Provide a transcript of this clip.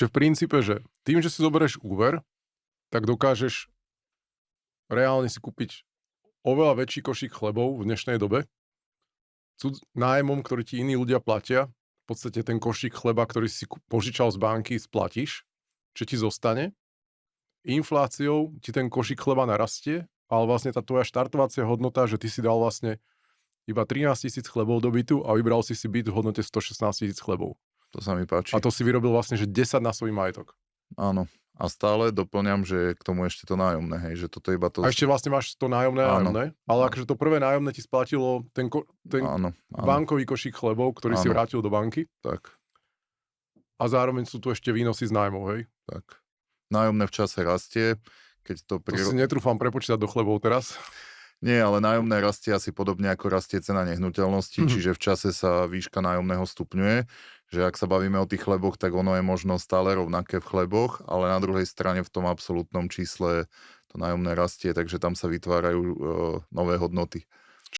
Čiže v princípe, že tým, že si zoberieš úver, tak dokážeš reálne si kúpiť oveľa väčší košík chlebov v dnešnej dobe. Nájmom, ktorý ti iní ľudia platia, v podstate ten košík chleba, ktorý si požičal z banky, splatíš, čo ti zostane. Infláciou ti ten košík chleba narastie, ale vlastne tá tvoja štartovacia hodnota, že ty si dal vlastne iba 13 000 chlebov do bytu a vybral si byt v hodnote 116 000 chlebov. To sa mi páči. A to si vyrobil vlastne, že 10 na svoj majetok. Áno. A stále doplňam, že k tomu ešte to nájomné, hej, že toto iba to... A ešte vlastne máš to nájomné, nájomné, ale akože to prvé nájomné ti splatilo ten áno. bankový košík chlebov, ktorý si vrátil do banky. Tak. A zároveň sú tu ešte výnosy z nájmov, hej? Tak. Nájomné v čase rastie, keď to... To si netrúfam prepočítať do chlebov teraz. Nie, ale nájomné rastie asi podobne ako rastie cena nehnuteľnosti, čiže v čase sa výška nájomného stupňuje, že ak sa bavíme o tých chleboch, tak ono je možno stále rovnaké v chleboch, ale na druhej strane v tom absolútnom čísle to nájomné rastie, takže tam sa vytvárajú nové hodnoty.